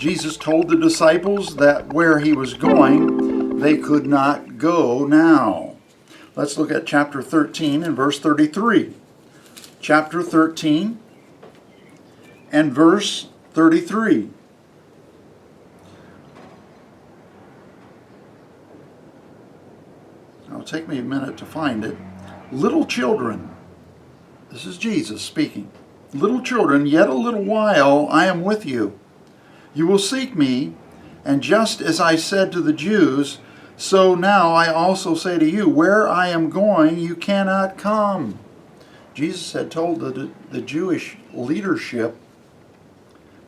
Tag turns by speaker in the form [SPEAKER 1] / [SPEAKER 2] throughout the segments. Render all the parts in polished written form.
[SPEAKER 1] Jesus told the disciples that where he was going, they could not go now. Let's look at chapter 13 and verse 33. Chapter 13 and verse 33. It'll take me a minute to find it. Little children, this is Jesus speaking. Little children, yet a little while I am with you. You will seek me, and just as I said to the Jews, so now I also say to you, where I am going, you cannot come. Jesus had told the Jewish leadership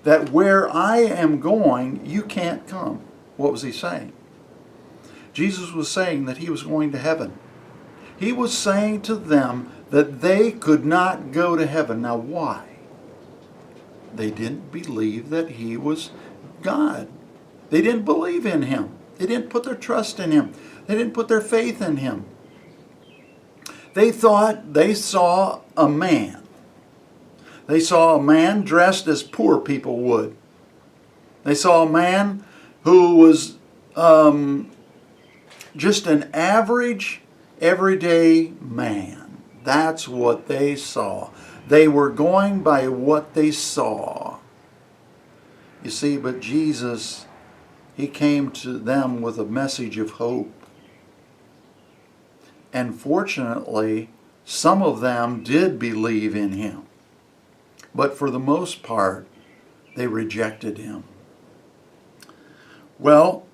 [SPEAKER 1] that where I am going, you can't come. What was he saying? Jesus was saying that he was going to heaven. He was saying to them that they could not go to heaven. Now why? They didn't believe that he was God. They didn't believe in him. They didn't put their trust in him. They didn't put their faith in him. They thought they saw a man. They saw a man dressed as poor people would. They saw a man who was just an average, everyday man. That's what they saw. They were going by what they saw. You see, but Jesus, he came to them with a message of hope. And fortunately, some of them did believe in him. But for the most part, they rejected him. Well,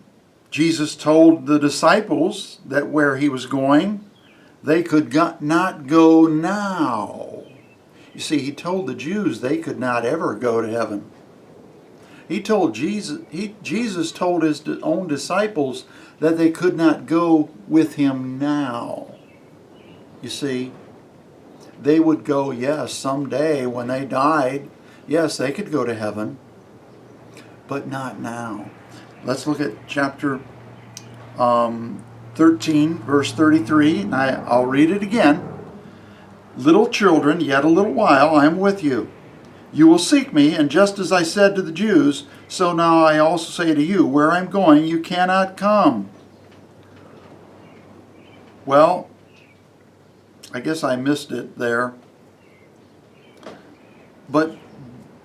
[SPEAKER 1] Jesus told the disciples that where he was going, they could not go now. You see, he told the Jews they could not ever go to heaven. He told Jesus told his own disciples that they could not go with him now. You see, they would go, yes, someday when they died, yes, they could go to heaven, but not now. Let's look at chapter 13, verse 33, and I'll read it again. Little children, yet a little while I am with you. You will seek me, and just as I said to the Jews, so now I also say to you, where I am going, you cannot come. Well, I guess I missed it there. But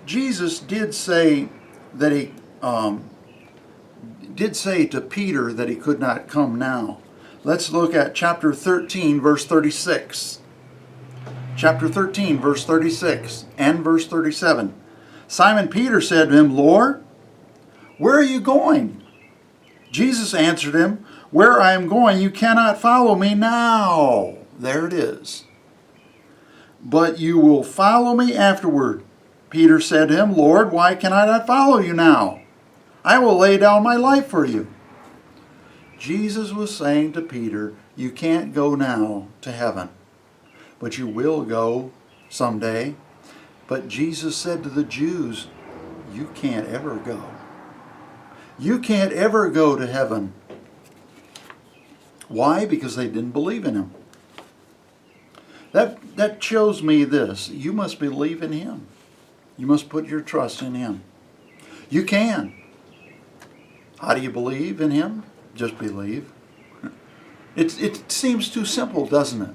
[SPEAKER 1] Jesus did say that he did say to Peter that he could not come now. Let's look at chapter 13, verse 36. Chapter 13, verse 36 and verse 37. Simon Peter said to him, Lord, where are you going? Jesus answered him, where I am going, you cannot follow me now. There it is. But you will follow me afterward. Peter said to him, Lord, why can I not follow you now? I will lay down my life for you. Jesus was saying to Peter, you can't go now to heaven, but you will go someday. But Jesus said to the Jews, you can't ever go. You can't ever go to heaven. Why? Because they didn't believe in him. That shows me this. You must believe in him. You must put your trust in him. You can. How do you believe in him? Just believe. It seems too simple, doesn't it?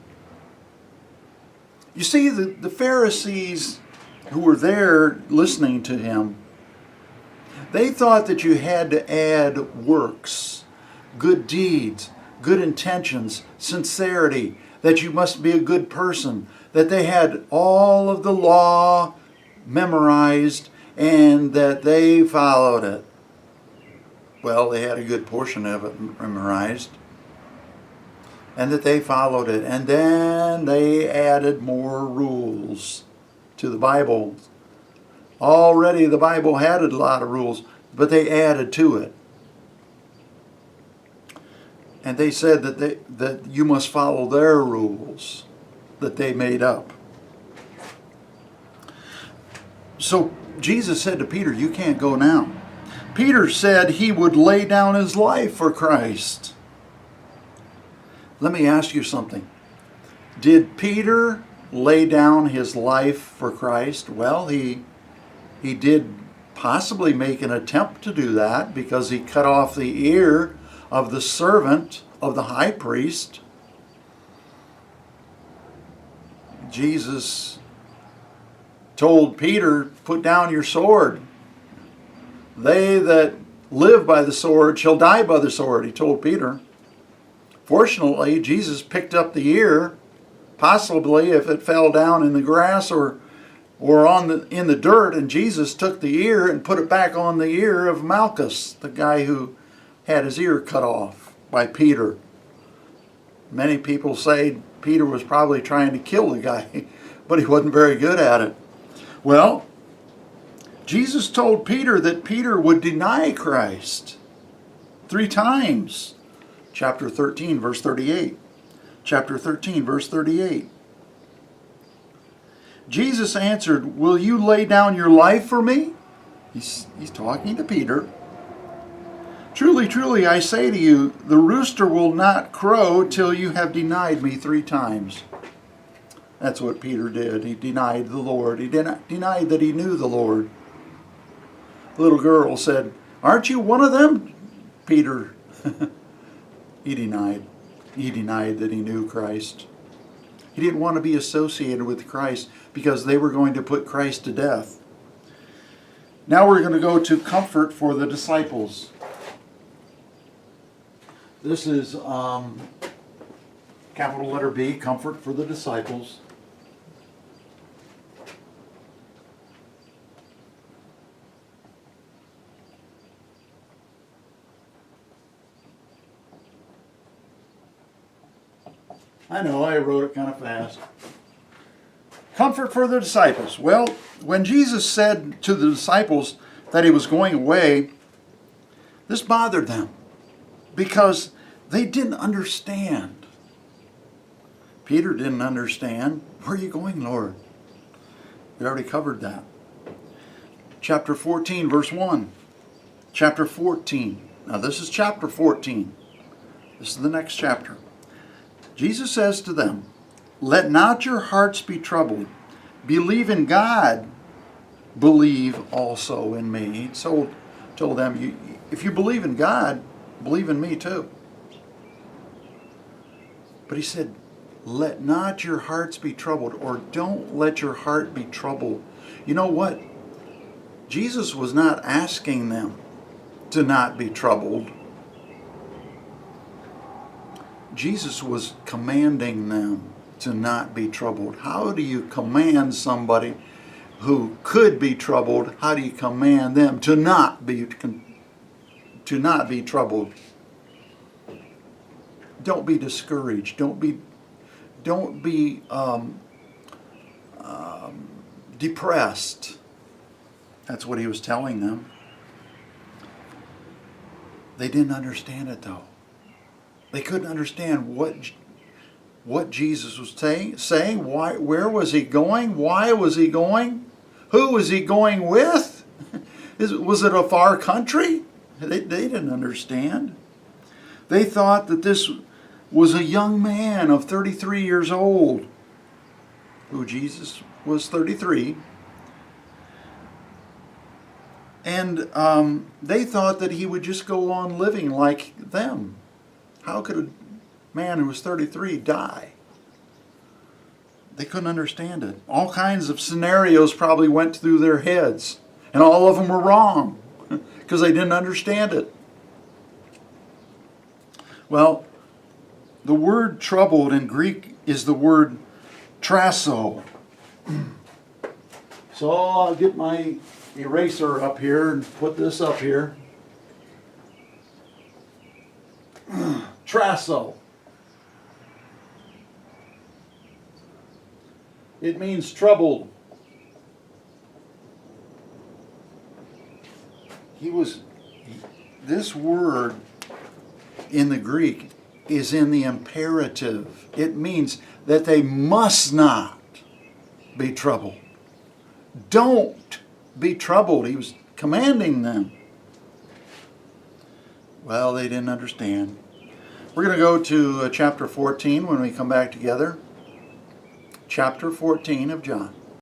[SPEAKER 1] You see, the Pharisees who were there listening to him, they thought that you had to add works, good deeds, good intentions, sincerity, that you must be a good person, that they had all of the law memorized and that they followed it. Well, they had a good portion of it memorized, and that they followed it. And then they added more rules to the Bible. Already the Bible had a lot of rules, but they added to it. And they said that you must follow their rules that they made up. So Jesus said to Peter, you can't go now. Peter said he would lay down his life for Christ. Let me ask you something. Did Peter lay down his life for Christ? Well, he did possibly make an attempt to do that because he cut off the ear of the servant of the high priest. Jesus told Peter, put down your sword. They that live by the sword shall die by the sword, he told Peter. Fortunately, Jesus picked up the ear, possibly if it fell down in the grass or in the dirt, and Jesus took the ear and put it back on the ear of Malchus, the guy who had his ear cut off by Peter. Many people say Peter was probably trying to kill the guy, but he wasn't very good at it. Well, Jesus told Peter that Peter would deny Christ 3 times. Chapter 13, verse 38. Chapter 13, verse 38. Jesus answered, will you lay down your life for me? He's talking to Peter. Truly, truly, I say to you, the rooster will not crow till you have denied me 3 times. That's what Peter did. He denied the Lord. He denied that he knew the Lord. The little girl said, aren't you one of them, Peter? He denied. He denied that he knew Christ. He didn't want to be associated with Christ because they were going to put Christ to death. Now we're going to go to comfort for the disciples. This is capital letter B, comfort for the disciples. I know, I wrote it kind of fast. Comfort for the disciples. Well, when Jesus said to the disciples that he was going away, this bothered them because they didn't understand. Peter didn't understand. Where are you going, Lord? We already covered that. Chapter 14, verse 1. Chapter 14. Now this is chapter 14. This is the next chapter. Jesus says to them, let not your hearts be troubled. Believe in God. Believe also in me. He told them, if you believe in God, believe in me too. But he said, let not your hearts be troubled, or don't let your heart be troubled. You know what? Jesus was not asking them to not be troubled. Jesus was commanding them to not be troubled. How do you command somebody who could be troubled? How do you command them to not be troubled? Don't be discouraged. Don't be depressed. That's what he was telling them. They didn't understand it though. They couldn't understand what Jesus was saying. Why? Where was he going? Why was he going? Who was he going with? Was it a far country? They didn't understand. They thought that this was a young man of 33 years old, who Jesus was 33. And they thought that he would just go on living like them. How could a man who was 33 die? They couldn't understand it. All kinds of scenarios probably went through their heads, and all of them were wrong because they didn't understand it. Well, the word troubled in Greek is the word trasso. So I'll get my eraser up here and put this up here. Trasso. It means troubled. This word in the Greek is in the imperative. It means that they must not be troubled. Don't be troubled. He was commanding them. Well, they didn't understand. We're going to go to chapter 14 when we come back together. Chapter 14 of John.